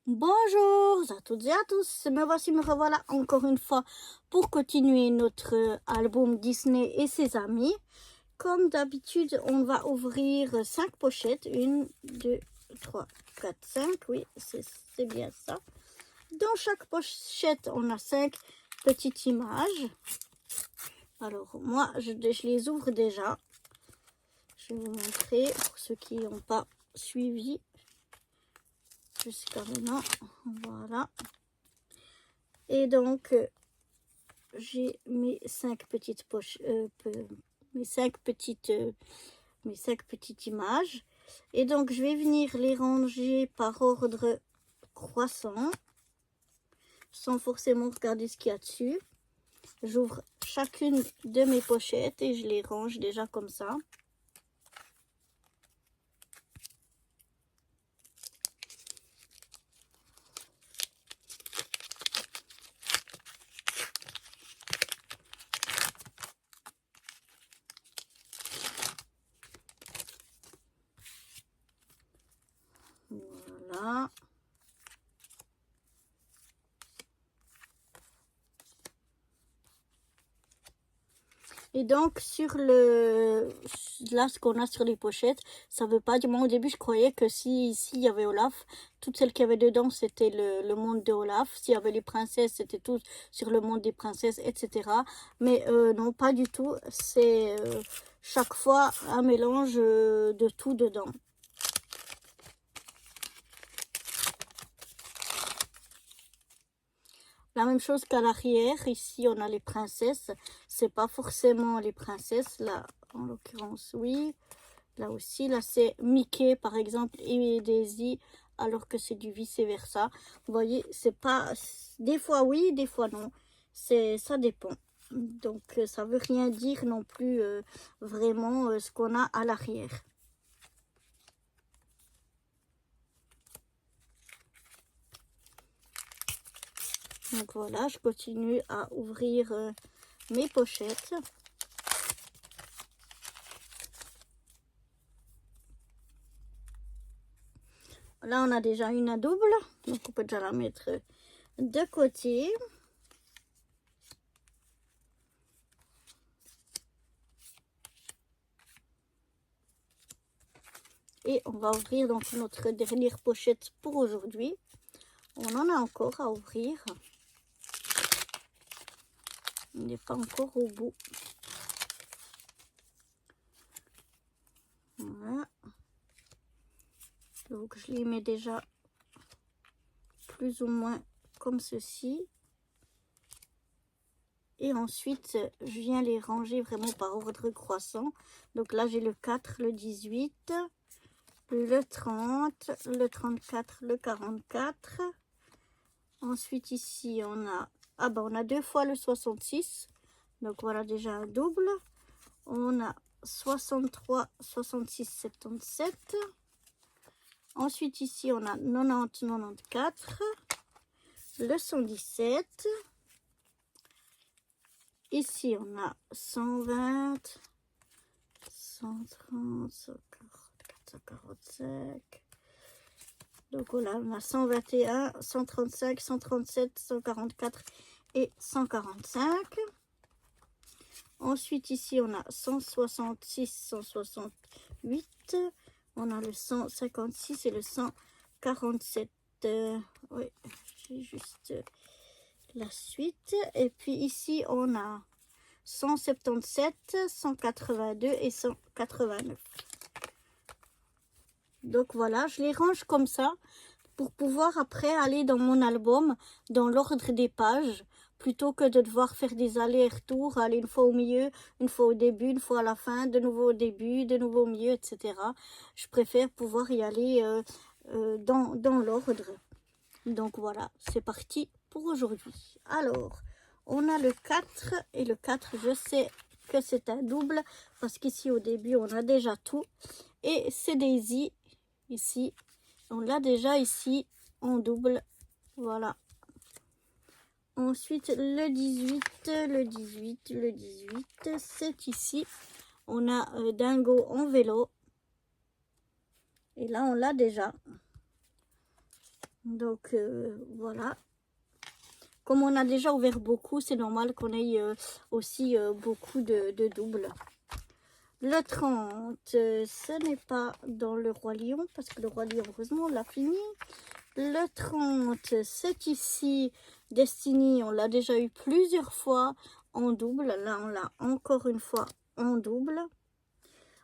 Bonjour à toutes et à tous, me revoilà encore une fois pour continuer notre album Disney et ses amis. Comme d'habitude, on va ouvrir 5 pochettes, 1, 2, 3, 4, 5, oui, c'est bien ça. Dans chaque pochette, on a 5 petites images. Alors moi, je les ouvre déjà. Je vais vous montrer pour ceux qui n'ont pas suivi jusqu'à maintenant. Voilà. Et donc, j'ai mes 5 petites poches, mes 5 petites images. Et donc, je vais venir les ranger par ordre croissant, sans forcément regarder ce qu'il y a dessus. J'ouvre chacune de mes pochettes et je les range déjà comme ça. Voilà. Et donc, sur là, ce qu'on a sur les pochettes, ça veut pas dire, moi au début, je croyais que s'il y avait Olaf, toutes celles qu'il y avait dedans, c'était le monde de Olaf. S'il y avait les princesses, c'était tout sur le monde des princesses, etc. Mais non, pas du tout. C'est chaque fois un mélange de tout dedans. La même chose qu'à l'arrière, ici on a les princesses, c'est pas forcément les princesses, là en l'occurrence oui, là aussi, là c'est Mickey par exemple et Daisy, alors que c'est du vice versa. Vous voyez, c'est pas, des fois oui, des fois non, ça dépend. Donc ça veut rien dire non plus vraiment ce qu'on a à l'arrière. Donc voilà, je continue à ouvrir mes pochettes. Là, on a déjà une à double, donc on peut déjà la mettre de côté. Et on va ouvrir donc notre dernière pochette pour aujourd'hui. On en a encore à ouvrir. On n'est pas encore au bout. Voilà. Donc je les mets déjà plus ou moins comme ceci. Et ensuite, je viens les ranger vraiment par ordre croissant. Donc là, j'ai le 4, le 18, le 30, le 34, le 44. Ensuite, ici, on a... Ah ben, on a 2 fois le 66. Donc, voilà déjà un double. On a 63, 66, 77. Ensuite, ici, on a 90, 94. Le 117. Ici, on a 120, 130, 144, 145. Donc là, on a 121, 135, 137, 144 et 145. Ensuite, ici, on a 166, 168. On a le 156 et le 147. Oui, j'ai juste la suite. Et puis ici, on a 177, 182 et 189. Donc voilà, je les range comme ça pour pouvoir après aller dans mon album dans l'ordre des pages plutôt que de devoir faire des allers-retours, aller une fois au milieu, une fois au début, une fois à la fin, de nouveau au début, de nouveau au milieu, etc. Je préfère pouvoir y aller dans l'ordre. Donc voilà, c'est parti pour aujourd'hui. Alors, on a le 4 et le 4, je sais que c'est un double parce qu'ici au début on a déjà tout. Et c'est Daisy, ici, on l'a déjà ici en double, voilà. Ensuite le 18, le 18, le 18, c'est ici. On a Dingo en vélo. Et là on l'a déjà. Donc voilà. Comme on a déjà ouvert beaucoup, c'est normal qu'on ait aussi beaucoup de doubles. Le 30, ce n'est pas dans le Roi Lion, parce que le Roi Lion, heureusement, on l'a fini. Le 30, c'est ici, Destiny, on l'a déjà eu plusieurs fois en double. Là, on l'a encore une fois en double.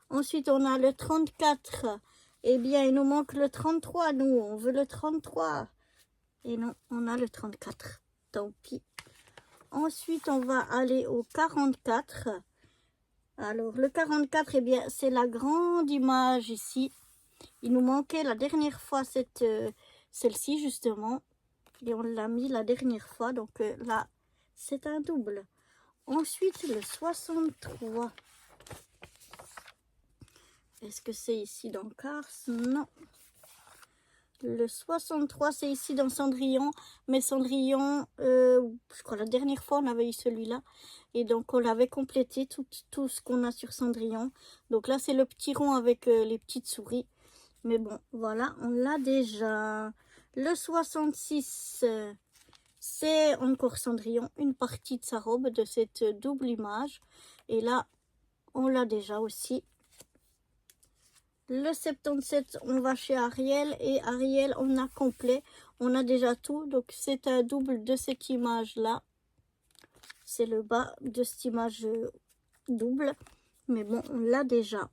Ensuite, on a le 34. Eh bien, il nous manque le 33, nous, on veut le 33. Et non, on a le 34. Tant pis. Ensuite, on va aller au 44. Alors, le 44, eh bien, c'est la grande image ici. Il nous manquait la dernière fois celle-ci, justement. Et on l'a mis la dernière fois. Donc là, c'est un double. Ensuite, le 63. Est-ce que c'est ici dans Cars? Non. Le 63, c'est ici dans Cendrillon. Mais Cendrillon, je crois la dernière fois, on avait eu celui-là. Et donc, on l'avait complété, tout ce qu'on a sur Cendrillon. Donc là, c'est le petit rond avec les petites souris. Mais bon, voilà, on l'a déjà. Le 66, c'est encore Cendrillon, une partie de sa robe, de cette double image. Et là, on l'a déjà aussi. Le 77, on va chez Ariel. Et Ariel, on a complet. On a déjà tout. Donc, c'est un double de cette image-là. C'est le bas de cette image double. Mais bon, on l'a déjà.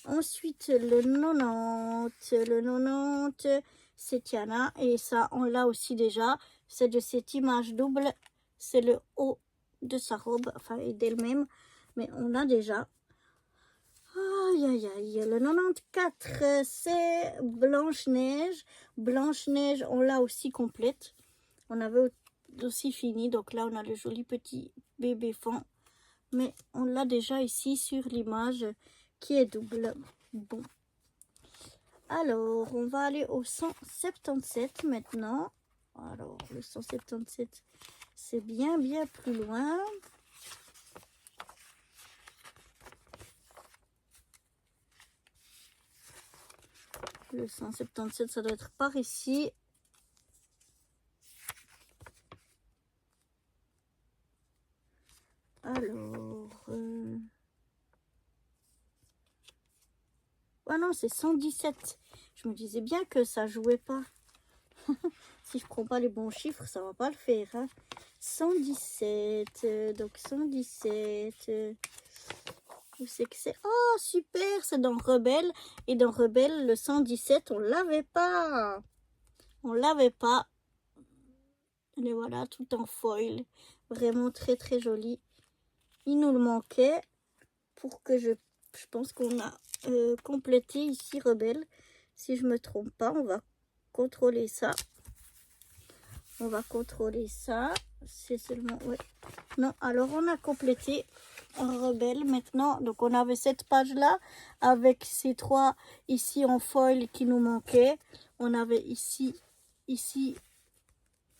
Ensuite, le 90. Le 90, c'est Tiana. Et ça, on l'a aussi déjà. C'est de cette image double. C'est le haut de sa robe. Enfin, et d'elle-même. Mais on l'a déjà. Aïe, aïe, aïe. Le 94, c'est Blanche-Neige. Blanche-Neige, on l'a aussi complète. On avait aussi fini. Donc là, on a le joli petit bébé fan. Mais on l'a déjà ici sur l'image qui est double. Bon. Alors, on va aller au 177 maintenant. Alors, le 177, c'est bien plus loin. Le 177, ça doit être par ici. Alors... Ah non, c'est 117. Je me disais bien que ça jouait pas. Si je prends pas les bons chiffres, ça va pas le faire. Hein. 117. Donc 117. Où c'est que c'est? Oh, super, c'est dans Rebelle. Et dans Rebelle, le 117, on l'avait pas. On l'avait pas. Et voilà, tout en foil. Vraiment très joli. Il nous le manquait pour que je pense qu'on a complété ici Rebelle. Si je me trompe pas, on va contrôler ça. On va contrôler ça. C'est seulement... Ouais. Non, alors on a complété Rebelle maintenant. Donc on avait cette page-là avec ces trois ici en foil qui nous manquaient. On avait ici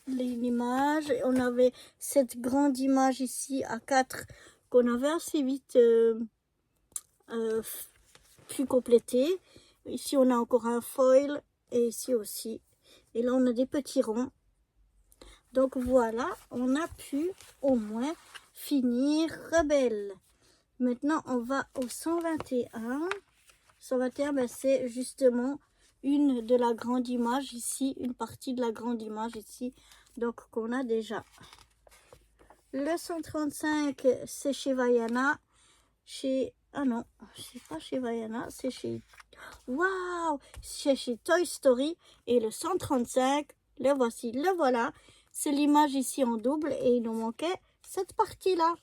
l'image. On avait cette grande image ici à 4 qu'on avait assez vite pu compléter. Ici on a encore un foil et ici aussi. Et là on a des petits ronds. Donc voilà, on a pu au moins finir Rebelle. Maintenant on va au 121. 121, ben, c'est justement une de la grande image ici, une partie de la grande image ici, donc qu'on a déjà. Le 135, c'est chez Vaiana, ah non, c'est pas chez Vaiana, c'est chez... Waouh, c'est chez Toy Story. Et le 135, le voici, le voilà. C'est l'image ici en double et il nous manquait cette partie-là.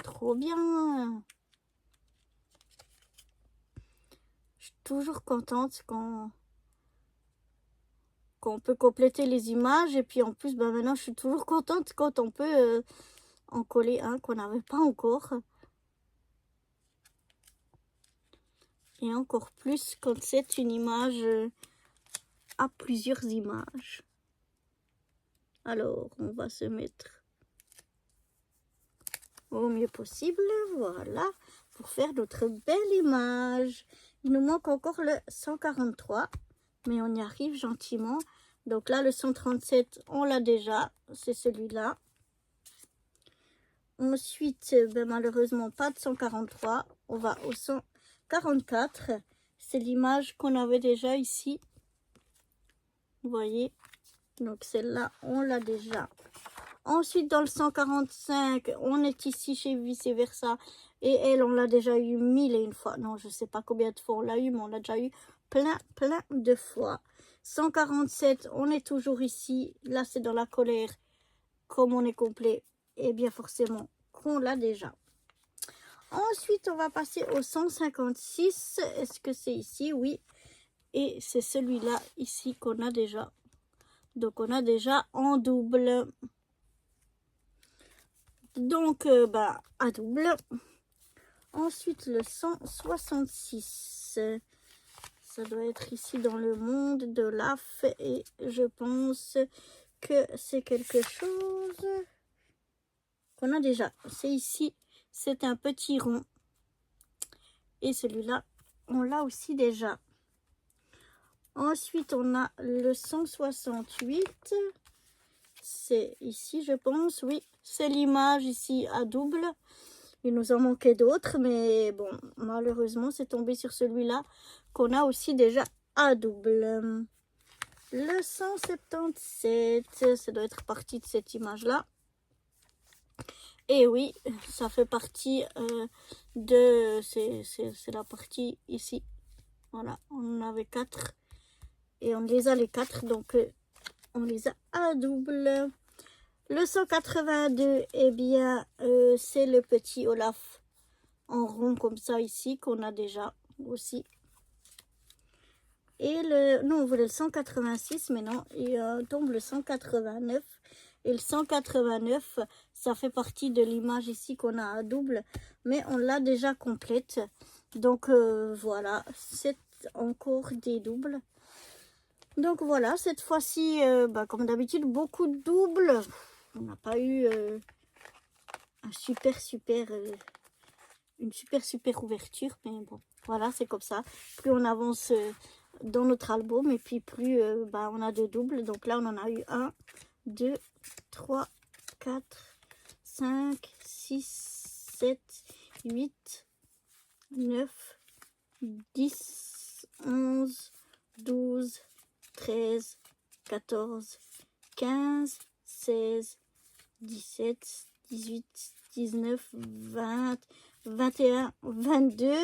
Trop bien. Je suis toujours contente quand on peut compléter les images. Et puis en plus, ben maintenant, je suis toujours contente quand on peut en coller un qu'on n'avait pas encore. Et encore plus quand c'est une image à plusieurs images. Alors, on va se mettre au mieux possible, voilà, pour faire notre belle image. Il nous manque encore le 143, mais on y arrive gentiment. Donc là, le 137, on l'a déjà. C'est celui-là. Ensuite, ben, malheureusement, pas de 143. On va au 144. C'est l'image qu'on avait déjà ici. Vous voyez? Donc celle-là, on l'a déjà. Ensuite, dans le 145, on est ici chez Vice Versa. Et elle, on l'a déjà eu 1001 fois. Non, je ne sais pas combien de fois on l'a eu, mais on l'a déjà eu plein de fois. 147, on est toujours ici. Là, c'est dans la colère. Comme on est complet, et bien forcément qu'on l'a déjà. Ensuite, on va passer au 156. Est-ce que c'est ici? Oui. Et c'est celui-là ici qu'on a déjà. Donc, on a déjà en double. Donc, à double. Ensuite, le 166. Ça doit être ici dans le monde de l'AF. Et je pense que c'est quelque chose qu'on a déjà. C'est ici. C'est un petit rond. Et celui-là, on l'a aussi déjà. Ensuite, on a le 168. C'est ici, je pense. Oui, c'est l'image ici à double. Il nous en manquait d'autres, mais bon, malheureusement, c'est tombé sur celui-là qu'on a aussi déjà à double. Le 177, ça doit être partie de cette image-là. Et oui, ça fait partie de... C'est la partie ici. Voilà, on en avait 4. Et on les a les 4, donc on les a à double. Le 182, eh bien, c'est le petit Olaf en rond comme ça ici, qu'on a déjà aussi. Et le... Non, on voulait le 186, mais non, il tombe le 189. Et le 189, ça fait partie de l'image ici qu'on a à double, mais on l'a déjà complète. Donc voilà, c'est encore des doubles. Donc voilà, cette fois-ci, comme d'habitude, beaucoup de doubles. On n'a pas eu une super ouverture, mais bon, voilà, c'est comme ça. Plus on avance dans notre album, et puis plus on a de doubles. Donc là, on en a eu 1, 2, 3, 4, 5, 6, 7, 8, 9, 10, 11, 12, 13, 14, 15, 16, 17, 18, 19, 20, 21, 22,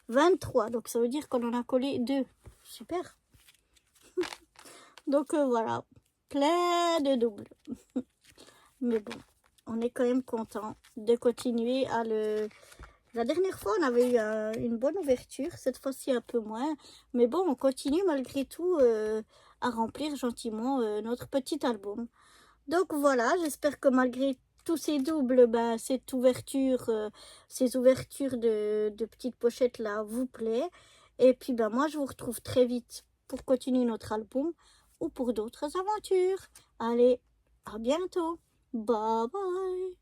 23. Donc ça veut dire qu'on en a collé 2. Super. Donc voilà, plein de doubles. Mais bon, on est quand même content de continuer à le... La dernière fois, on avait eu une bonne ouverture. Cette fois-ci, un peu moins. Mais bon, on continue malgré tout à remplir gentiment notre petit album. Donc voilà, j'espère que malgré tous ces doubles, cette ouverture, ces ouvertures de petites pochettes là vous plaît. Et puis moi, je vous retrouve très vite pour continuer notre album ou pour d'autres aventures. Allez, à bientôt. Bye bye.